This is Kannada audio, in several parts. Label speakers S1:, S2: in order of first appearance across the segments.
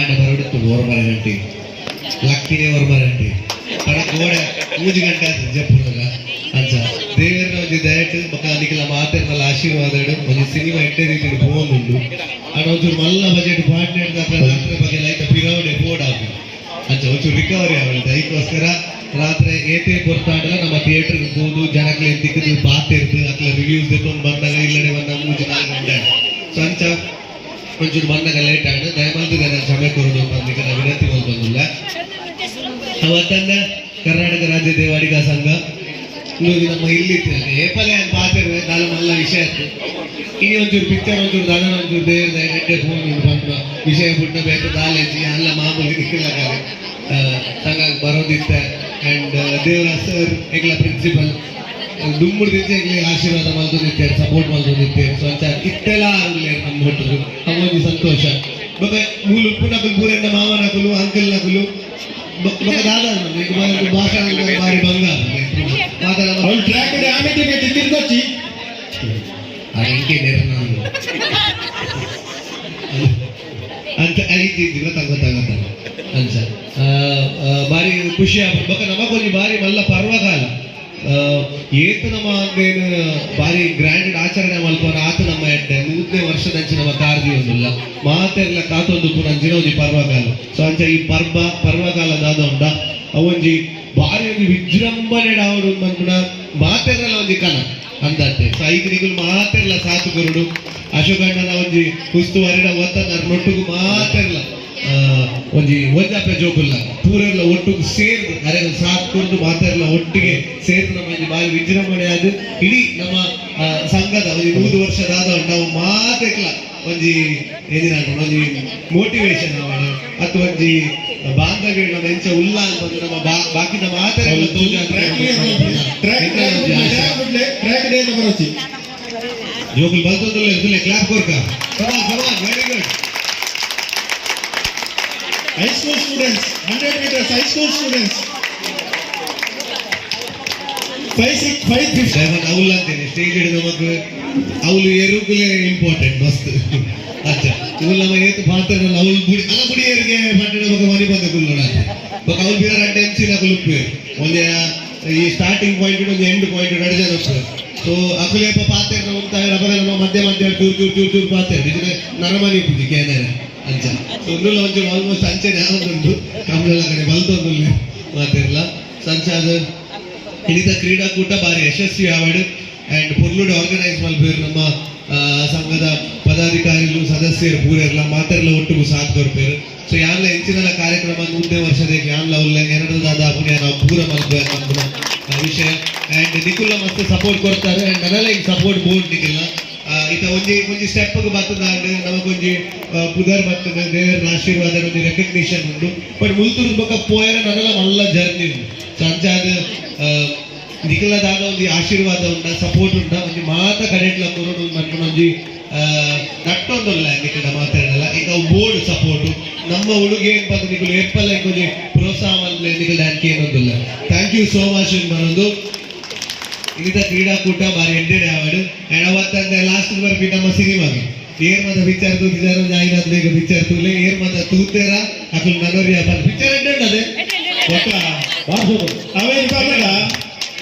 S1: ಕಾಂಡ ಬರಡುತ್ತು ಓರ್ಮರ ಗಂಟೆ ಲಕ್ಕಿನೇ ಓರ್ಮರ ಗಂಟೆ ಕಡ ಗೋಡೆ 3 ಗಂಟೆ ಆಯ್ತು ಜಪ್ಪುನಾಗ ಅಂಚ ದೇವರ ಒಂದು ದಯಟ್ ಬೊಕ ನಿಖಲ ಮಾತೆರ್ನಲ್ಲ ಆಶೀರ್ವಾದಡು ಒಂದು ಸಿನಿಮಾ ಎಡ್ಡೆ ರೀತಿ ಹೋಗುಂಡು ಅಣ್ಣ ಒಂಚೂರು ಮಲ್ಲ ಬಜೆಟ್ ಪಾರ್ಟ್ನರ್ ರಾತ್ರಿ ಬಗ್ಗೆ ಲೈಟ್ ಪಿರವಡೆ ಬೋರ್ಡ್ ಆಗಿ ಅಂಚ ಒಂಚೂರು ರಿಕವರಿ ಆಗುತ್ತೆ ಅದಕ್ಕೋಸ್ಕರ ರಾತ್ರಿ ಏತೇ ಕೊಡ್ತಾಡಲ್ಲ ನಮ್ಮ ಥಿಯೇಟರ್ಗೆ ಹೋದು ಜನಕ್ಕೆ ಎಂತಿಕ್ಕದು ಬಾತಿರ್ದು ಅಕ್ಲ ರಿವ್ಯೂಸ್ ತಗೊಂಡು ಬಂದಾಗ ಇಲ್ಲಡೆ ಬಂದ 3-4 ಗಂಟೆ ಸೊ ಅಂಚ ಒಂಚೂರು ಬಂದಾಗ ಲೇಟ್ ಆಗ ದಯಮಾಲ್ತಿದೆ ನಾನು ಕ್ಷಮೆ ಕೊಡೋದು ಬಂದಿಗೆ ನಾವು ವಿನಂತಿ ಬಂದಿಲ್ಲ ಅವತ್ತಂದ ಕರ್ನಾಟಕ ರಾಜ್ಯ ದೇವಾಡಿಗ ಸಂಘ ನಮ್ಮ ಇಲ್ಲಿ ಏಪಲೆ ಅಂತ ಪಾತಿರ್ವೆ ನಾಳೆ ಮಲ್ಲ ವಿಷಯ ಇತ್ತು ಇನ್ನು ಒಂಚೂರು ಪಿಕ್ಚರ್ ಒಂಚೂರು ದಾದ ಒಂಚೂರು ದೇವ್ರದ ಗಂಟೆ ಫೋನ್ ಬಂದು ವಿಷಯ ಬಿಟ್ಟಬೇಕು ಕಾಲೇಜಿ ಅಲ್ಲ ಮಾಮೂಲಿ ನಿಕ್ಕಿಲ್ಲ ಸಂಘ ಬರೋದಿತ್ತೆ ಆ್ಯಂಡ್ ದೇವರ ಸರ್ ಎಗ್ಲ ಪ್ರಿನ್ಸಿಪಲ್ ದುಮ್ಮುಡು ದಿವಸ ಎಗ್ಲಿ ಆಶೀರ್ವಾದ ಮಲ್ತೊಂದಿತ್ತೇವೆ ಸಪೋರ್ಟ್ ಮಲ್ತೊಂದಿತ್ತೇವೆ ಸೊ ಅಂಚ ಇತ್ತೆಲ್ಲ ಆಗಲಿ ನಮ್ಮ ಹೊಟ್ಟರು ಅವೊಂದು ಸಂತೋಷ ಮತ್ತೆ ಮೂಲು ಉಪ್ಪುನಕಲು ಪೂರೆಂಡ ಮಾವನಕಲು ಅಂಕಲ್ನಕಲು ದಾದ ಭಾಷಣ ಬಾರಿ ಬಂಗಾರ ಅದಕ್ಕೆ ಅಂತ ಐತಿ ಗೊತ್ತಾಗ ಅಂಚ ಬಾರಿ ಖುಷಿ ಆಗ್ಬೇಕು ನಮಗೊಂದು ಬಾರಿ ಮಲ್ಲ ಪರ್ವಕಾಲ ಏತು ನಮ್ಮ ಅಂದೇನು ಬಾರಿ ಗ್ರ್ಯಾಂಡ್ ಆಚರಣೆ ಮಲ್ಪನ ಆತ ನಮ್ಮ ಎಡ್ಡೆ 100ನೇ ವರ್ಷದಂಚ ನಮ್ಮ ಕಾರ್ದಿ ಒಂದಿಲ್ಲ ಮಾತೆಲ್ಲ ಕಾತೊಂದು ಪುನಂಚಿನ ಒಂದು ಪರ್ವಕಾಲ ಸೊ ಅಂಚ ಈ ಪರ್ವಕಾಲದಾದ ಉಂಡ ಅವೊಂಜಿ ಬಾರಿ ಒಂದು ವಿಜೃಂಭಣೆ ಅವರು ಬಂದ್ಬಿಡ ಮಾತೆಲ್ಲ ಒಂದು ಕನ ಅಂದತ್ತೆ ಸೊ ಐದು ನಿಗುಲು ಮಾತೆಲ್ಲ ಸಾತು ಕೊರಡು ಅಶೋಕಣ್ಣನ ಒಂಜಿ ಉಸ್ತುವಾರಿಡ ಒತ್ತನ ನೊಟ್ಟುಗು ಮಾತೆಲ್ಲ ಒಂಜಿ ಒಂಜಾಪೆ ಜೋಗುಲ್ಲ ಪೂರೆಲ್ಲ ಒಟ್ಟಿಗೆ ಸೇರ್ದು ಅರೆ ಸಾತ್ ಕೊರ್ದು ಮಾತೆಲ್ಲ ಒಟ್ಟಿಗೆ ಸೇರ್ದು ನಮ್ಮ ಬಾರಿ ವಿಜೃಂಭಣೆ ಆದ ಇಡೀ ನಮ್ಮ ಸಂಘದ ಒಂದು 100 ವರ್ಷದಾದ ನಾವು ಮಾತೆಲ್ಲ ಒಂಜಿ ಏನಿನ ಒಂಜಿ ಮೋಟಿವೇಶನ್ ಅವನು ಅಥವಾ ಒಂಜಿ ಬಾಂಧವ್ಯ ನಮ್ಮ ಎಂಚ ಉಲ್ಲ ಅಂತ ನಮ್ಮ ಬಾಕಿದ ಮಾತೆಲ್ಲ ಜೋಗುಲ್ ಬಲ್ತೊಂದುಲ್ಲೆ ಕ್ಲಾಪ್ ಕೊರ್ಕ very good high school students 100 meters high school students 550 ಅವಳು ಅಂತೇನೆ ಸ್ಟೇಜ್ ಹಿಡಿದ ಮಕ್ಕಳು ಅವಳು ಎರುಕುಲೇ ಇಂಪಾರ್ಟೆಂಟ್ ಮಸ್ತ್ ಅಚ್ಚ ಇವು ನಮ್ಮ ಏತು ಪಾತ್ರದಲ್ಲಿ ಅವಳು ಬುಡಿಯರಿಗೆ ಪಟ್ಟಣ ಬಗ್ಗೆ ಮನೆ ಬಂದ ಕುಲ್ಲೋಣ ಅವಳು ಬೇರೆ 2 MC ನ ಕುಲುಪ್ಪು ಒಂದೇ ಈ ಸ್ಟಾರ್ಟಿಂಗ್ ಪಾಯಿಂಟ್ ಒಂದು ಎಂಡ್ ಪಾಯಿಂಟ್ 2 ಜನ ಹೋಗ್ತಾರೆ ಸೊ ಅಕುಲೇಪ ಪಾತ್ರ ಹೋಗ್ತಾ ರಬರೆಲ್ಲ ಮಧ್ಯ ಚೂರು ಪಾತ್ರ ಇದಕ್ಕೆ ನರಮನಿ ಪೂಜೆ ಕೇಂದ್ರ ಅಂಚ ಒಂದುಲ್ಲ ಒಂಚೂರು ಆಲ್ಮೋಸ್ಟ್ ಅಂಚೆನೆ ಆಗೋದುಂಟು ಕಮ್ಮಲೆಲ್ಲ ಕಡೆ ಬಲ್ತೊಂದುಲ್ಲೆ ಮಾತಿರಲ್ಲ ಸಂಚಾದ ಹಿಡಿದ ಕ್ರೀಡಾಕೂಟ ಬಾರಿ ಯಶಸ್ವಿ ಆವಡು ಆ್ಯಂಡ್ ಪೊರ್ಲುಡೆ ಆರ್ಗನೈಸ್ ಮಲ್ಪೇರು ನಮ್ಮ ಸಂಘದ ಪದಾಧಿಕಾರಿಗಳು ಸದಸ್ಯರು ಪೂರೆಲ್ಲ ಮಾತೆಲ್ಲ ಒಟ್ಟಿಗೂ ಸಾಥ್ ಕೊಡ್ಪೇರು ಸೊ ಯಾನ್ಲ ಹೆಂಚಿನೆಲ್ಲ ಕಾರ್ಯಕ್ರಮ 100ನೇ ವರ್ಷದಾಗ ಯಾನ್ಲ ಅವ್ಲ ಎರಡು ದಾದ ಪುಣ್ಯ ನಾವು ಪೂರ ಮಲ್ಪೇರು ನಮ್ಮ ವಿಷಯ ಆ್ಯಂಡ್ ನಿಖುಲ್ಲ ಮಸ್ತ್ ಸಪೋರ್ಟ್ ಕೊಡ್ತಾರೆ ಆ್ಯಂಡ್ ನನ್ನೆಲ್ಲ ಈಗ ಸಪೋರ್ಟ್ ಬೋರ್ಡ್ ನಿಖಿಲ್ಲ ಈತ ಒಂಜಿ ಸ್ಟೆಪ್ಗೆ ಬರ್ತದಾಂಡ್ ನಮಗೊಂಜಿ ಪುದರ್ ಬರ್ತದೆ ದೇವರ ಆಶೀರ್ವಾದ ಒಂದು ರೆಕಗ್ನಿಷನ್ ಉಂಟು ಬಟ್ ಮುಲ್ತೂರು ಬೊಕ್ಕ ಪೋಯರ ನನ್ನೆಲ್ಲ ಮಲ್ಲ ಜರ್ನಿ ಉಂಟು ಸಂಚಾದ ನಿಖಲದಾದ ಒಂದು ಆಶೀರ್ವಾದ ಉಂಟ ಸಪೋರ್ಟ್ ಉಂಟ ಒಂದು ಮಾತ ಕಡೆಟ್ಲ ಕೊರೋಡು ಮನ್ಕೊಂಡು ಒಂಜಿ ನಟ್ಟೊಂದಲ್ಲ ನಿಖಲ ಮಾತಾಡಲ್ಲ ಈಗ ಬೋರ್ಡ್ ಸಪೋರ್ಟ್ ನಮ್ಮ ಹುಡುಗಿ ಬಂದು ನಿಖಲು ಎಪ್ಪಲ್ಲ ಇಂಕೊಂಜಿ ಪ್ರೋತ್ಸಾಹ ಮಲ್ಪಲೆ ನಿಖಲ್ ಡ್ಯಾನ್ಕಿ ಏನೊಂದಿಲ್ಲ ಥ್ಯಾಂಕ್ ಯು ಸೋ ಮಚ್ ಮನೊಂದು ಇಲ್ಲಿದ ಕ್ರೀಡಾಕೂಟ ಬಾರಿ ಎಡ್ಡೆಡೆ ಆವಡು ಅವತ್ತಂದೆ ಲಾಸ್ಟ್ ಬರ್ಬಿ ನಮ್ಮ ಸಿನಿಮಾಗೆ ಏರ್ ಮದ ಪಿಕ್ಚರ್ ತೂತಿದಾರ ಜಾಯಿನಾಥ್ ಬೇಗ ಪಿಕ್ಚರ್ ತೂಲೆ ಏರ್ ಮದ ತೂತೇರ ಅಕಲ್ ನನೋರಿಯ ಬರ್ ಪಿಕ್ಚರ್ ಎಡ್ಡೆ ಅದೇ ಒಟ್ಟ ಅವೇನು ಪಾಪಡ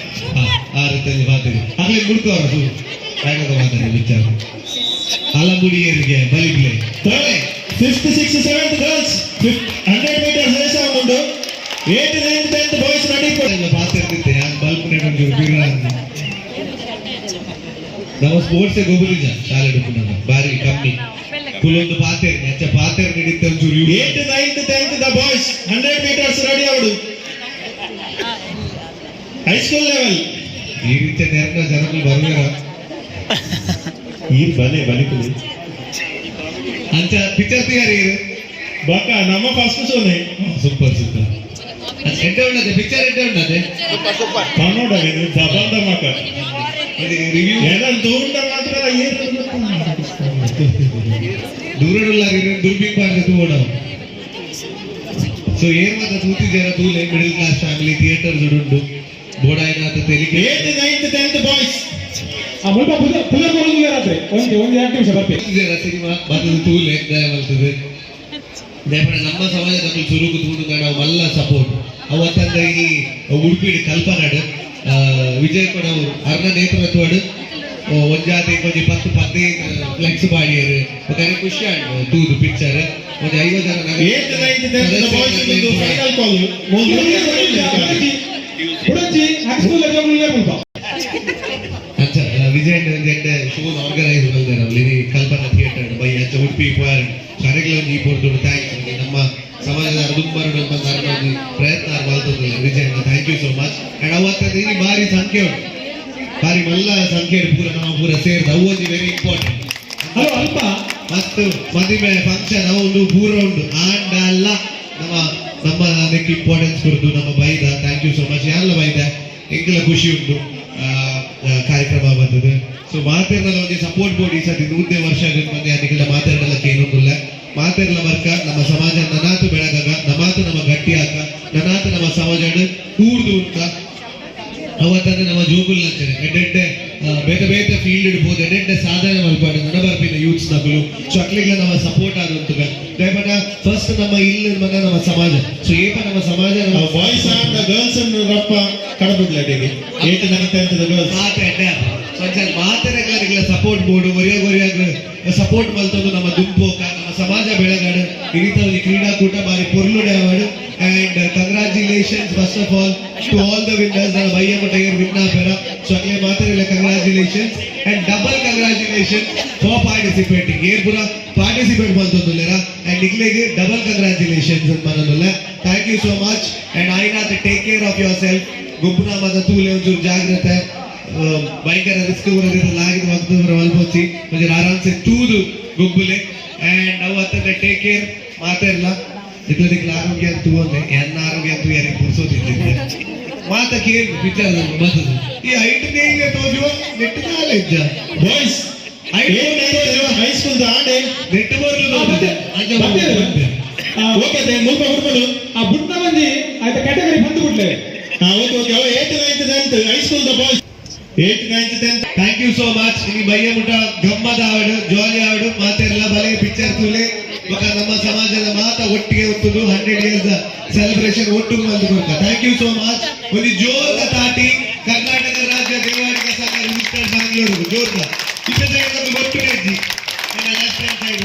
S1: ಆ ರೀತಿಯಲ್ಲಿ ಮಾತಿದೆ ಆಗ್ಲೇ ಮುಡ್ಕೋರ ಸು ಯಾಕಂತ ಮಾತಾಡಿ ಪಿಕ್ಚರ್ ಅಲಂಬುಡಿಯರಿಗೆ ಬಲಿಗ್ಲೆ 5th 6th 7th girls 100 meters race ಆಗುಂಡು 8th 9th 10th ಬಾಯ್ಸ್ ನಡಿಪಡ ಪಾತಿರ್ತಿದ್ದೆ ಯಾನ್ ಬಲ್ಪ್ ನೆಡೊಂದು ಬಿರ್ರ ನಮ್ಮ ಸ್ಪೋರ್ಟ್ಸ್ ಗೋಬುಲಿಜ ಶಾಲೆ ಡುಪುನ ಬಾರಿ ಕಮ್ಮಿ ಕುಲೊಂದು ಪಾತೆರ್ ನೆಚ್ಚ ಪಾತೆರ್ ನಡಿತೆ ಒಂಚೂರು 8th 9th 10th ದ ಬಾಯ್ಸ್ 100 meters ರೆಡಿ ಆವಡು ಹೈಸ್ಕೂಲ್ ಲೆವೆಲ್ ಈ ರೀತಿ ನೆರನ ಜನಗಳು ಬರುವರ ಈ ಬಲಿಕುಲಿ ಅಂಚ ಪಿಕ್ಚರ್ ತಯಾರಿ ಬಕ ನಮ್ಮ ಫಸ್ಟ್ ಶೋನೆ ಸೂಪರ್ ಎಂಟೆ ಉಂಟದೆ ಪಿಕ್ಚರ್ ಎಂಟೆ ಉಂಟದೆ ಸೂಪರ್ ಕನ್ನಡ ಜಬಂದ ಮಕ ರಿವ್ಯೂ ಏನಂತ ಉಂಟ ಮಾತ್ರ ದೂರಡುಲ್ಲ ದುರ್ಬಿಂಗ್ ಪಾರ್ಕ್ ತೂಡ ಸೊ ಏರ್ ಮಾತ್ರ ತೂತಿ ಜನ ತೂಲೆ ಮಿಡಲ್ ಕ್ಲಾಸ್ ಫ್ಯಾಮಿಲಿ ಥಿಯೇಟರ್ಸ್ ಉಂಟು ಬೋಡಾಯಿನಾಥ ತೆಲಿಗೆ 8th 9th 10th ಬಾಯ್ಸ್ ಆ ಮುಲ್ಪ ಪುದರ್ ಕೊಡುದು ರಾತ್ರಿ ಒಂದು 2 ನಿಮಿಷ ಬರ್ಬೇಕು ಸಿನಿಮಾ ಬರ್ತದೆ ತೂಲೆ ದಯ ಬರ್ತದೆ ದೇಪಡ ನಮ್ಮ ಸಮಾಜದಲ್ಲಿ ಸುರುಗು ತೂಡುಗ ನಾವು ಮಲ್ಲ ಸಪೋರ್ಟ್ ಅವತ್ತಂದ ಈ ಉಡುಪಿಡಿ ಕಲ್ಪನಾಡು ವಿಜಯ್ ಕೂಡ ಅರ್ಣ ನೇತೃತ್ವಡು ಒಂಜಾತಿ ಕೊಂಚ 10-15 ಫ್ಲೆಕ್ಸ್ ಬಾಡಿಯರು ಒಂದು ಖುಷಿ ಆಯ್ತು ತೂದು ಪಿಕ್ಚರ್ ಒಂದು 50 ಜನ अच्छा विजय जेंडे शो ऑर्गनाइज बल्दे नवली कल्पना थिएटर बई अच्छा उडुपी पोयर ಕಾರ್ಯಕ್ರಮ ಈ ಪೋರ್ದು ಥ್ಯಾಂಕ್ಸ್ ನಮ್ಮ ಸಮಾಜದ ಅರ್ಧಂಬರಡು ಬಂದ ಪ್ರಯತ್ನ ಮಾಡ್ತದೆ Vijay thank you so much and ಅವತ್ತ ಇಲ್ಲಿ ಭಾರಿ ಸಂಖ್ಯೆ ಉಂಟು ಭಾರಿ ಮಲ್ಲ ಸಂಖ್ಯೆ ಪೂರ ನಾವು ಪೂರ ಸೇರ್ದ ಅವು ಒಂದು ವೆರಿ ಇಂಪಾರ್ಟೆಂಟ್
S2: ಹಲೋ ಅಲ್ಪ
S1: ಮತ್ತು ಮದುವೆ ಫಂಕ್ಷನ್ ಅವು ಒಂದು ಪೂರ ಉಂಟು ಆಂಡ್ ಅಲ್ಲ ನಮ್ಮ ನಮ್ಮ ಅದಕ್ಕೆ ಇಂಪಾರ್ಟೆನ್ಸ್ ಕೊಡ್ತು ನಮ್ಮ ಬೈದ ಥ್ಯಾಂಕ್ ಯು ಸೋ ಮಚ್ ಯಾರೆಲ್ಲ ಬೈದ ಎಂಕಲ ಖುಷಿ ಉಂಟು ಕಾರ್ಯಕ್ರಮ ಬರ್ತದೆ ಸೊ ಮಾತಾಡಲ್ಲ ಒಂದು ಸಪೋರ್ಟ್ ಬೋರ್ಡ್ ಈ ಸತಿ 100 ವರ್ಷ ಬಂದು ಅದಕ್ಕೆಲ್ಲ ಮಾತಾಡಲಿಕ್ಕೆ ಏನೊಂದಿಲ್ಲ ಮಾತಾಡಲ ಬರ್ಕ ನಮ್ಮ ಸಮಾಜ ನನಾತು ಬೆಳಗಾಗ ನಮಾತು ನಮ್ಮ ಗಟ್ಟಿ ಹಾಕ ನನಾತು ನಮ್ಮ ಸಮಾಜ ಕೂಡ್ದು ಉಂಟ ಅವತ್ತಂದ್ರೆ ನಮ್ಮ ಜೋಗುಲ್ ನಚ್ಚನೆ ಎಡ್ಡೆ ಬೇರೆ ಬೇರೆ ಫೀಲ್ಡ್ ಇಡ್ಬೋದು ಎಡ್ಡೆ ಸಾಧನೆ ಮಲ್ಪಾಡು ನನ್ನ ಬರ್ಪಿನ ಯೂತ್ಸ್ ನಗಲು ಸೊ ಅಕ್ಲಿಗ್ಲ ನಮ್ಮ ಸಪೋರ್ಟ್ ಆದಂತುಗ ದಯಪಟ ಫಸ್ಟ್ ನಮ್ಮ ಇಲ್ಲಿ ಮನ ನಮ್ಮ ಸಮಾಜ ಸೊ ಏಪ ನಮ್ಮ ಸಮಾಜ ನಮ್ಮ
S2: ಬಾಯ್ಸ್ ಅಂಡ್ ಗರ್ಲ್ಸ್ ಅನ್ನು ರಪ್ಪ ಕಡಬಿಡ್ಲ ಡೇಗೆ 8 9 10 ಗರ್ಲ್ಸ್
S1: ಮಾತೆ ಎಡ್ಡೆ ಸ್ವಲ್ಪ ಮಾತೆರೆಗಳ ಸಪೋರ್ಟ್ ಬೋರ್ಡು ಒರಿಯಾಗ ಸಪೋರ್ಟ್ ಮಲ್ತದ್ದು ನಮ್ಮ ದುಂಪೋಕ ನಮ್ಮ ಸಮಾಜ ಬೆಳಗಾಡು ಇರಿತ ಒಂದು ಕ್ರೀಡಾಕೂಟ ಬಾರಿ ಪೊರ್ಲುಡೆ award and congratulations first of all to all the winners and Vayyam Tiger winner pera so agle maatarilla congratulations and double congratulations for participating er pura participate maltondulera and iglege double congratulations mananolla thank you so much and aina to take care of yourself ಗುಂಪುನ ಮದ ತೂಲೆ ಒಂಚೂರು ಜಾಗ್ರತೆ ಭಯಂಕರ ರಿಸ್ಕ್ ಆಗಿದ ವಕ್ತವ್ರ ಅಲ್ಪೋಚಿ ಒಂಚೂರು ಆರಾಮ್ಸೆ ತೂದು ಗುಂಪುಲೆ ಅಂಡ್ ಅವತ್ತಂದ್ರೆ ಟೇಕ್ ಕೇರ್ ಮಾತಾಡಲ್ಲ ದಿಕ್ಲ ಆರೋಗ್ಯ ಅಂತೂ ಒಂದೇ ಎನ್ನ ಆರೋಗ್ಯ ಅಂತೂ ಯಾರಿಗೆ ಪುರ್ಸೋದಿಲ್ಲ ಮಾತ ಕೇಳಿ ಪಿಕ್ಚರ್ ಮತ್ತದು ಈ ಐಟನೇ ಇಲ್ಲ ತೋಜುವ ನೆಟ್ ಕಾಲೇಜ್
S2: ಬಾಯ್ಸ್ ಹೈಸ್ಕೂಲ್ ಆಡೆ
S1: ನೆಟ್ ಬರ್ಲು
S2: ಓಕೆ ದೇ ಮುಲ್ಪ ಹುಡ್ಕೊಂಡು ಆ ಬುಟ್ಟ ಮಂದಿ ಆಯ್ತಾ ಕ್ಯಾಟಗರಿ ಬಂದು ಬಿಡ್ಲೆ ಓಕೆ ಓಕೆ ಅವ 8th 9th 10th ಹೈಸ್ಕೂಲ್ ದ boys 8th 9th 10th
S1: thank you so much ಇಲ್ಲಿ ಬಯ್ಯ ಮುಟ ಗಮ್ಮದ ಆವಡು ಜಾಲಿ ಆವಡು ಮಾತೆಲ್ಲ ಬಲೆ ಪಿಕ್ಚರ್ ತೂಲೆ ಇವಾಗ ನಮ್ಮ ಸಮಾಜದ ಮಾತ ಒಟ್ಟಿಗೆ ಒತ್ತುದು 100 ಇಯರ್ಸ್ ಸೆಲೆಬ್ರೇಷನ್ ಒಟ್ಟು ಬಂದು ಕೊಡ್ತಾ ಥ್ಯಾಂಕ್ ಯು ಸೋ ಮಚ್ ಒಂದು ಜೋರ್ಗ ತಾಟಿ ಕರ್ನಾಟಕ ರಾಜ್ಯ ದೇವಾಡಿಗ ಸಂಘ ರಿಜಿಸ್ಟರ್ಡ್ ಬ್ಯಾಂಗ್ಳೂರು ಜೋರ್ಗ ಇಪ್ಪತ್ತೈದು ಒಟ್ಟು ಗೆಜ್ಜಿ ಲೆಫ್ಟ್ ಹ್ಯಾಂಡ್ ಸೈಡ್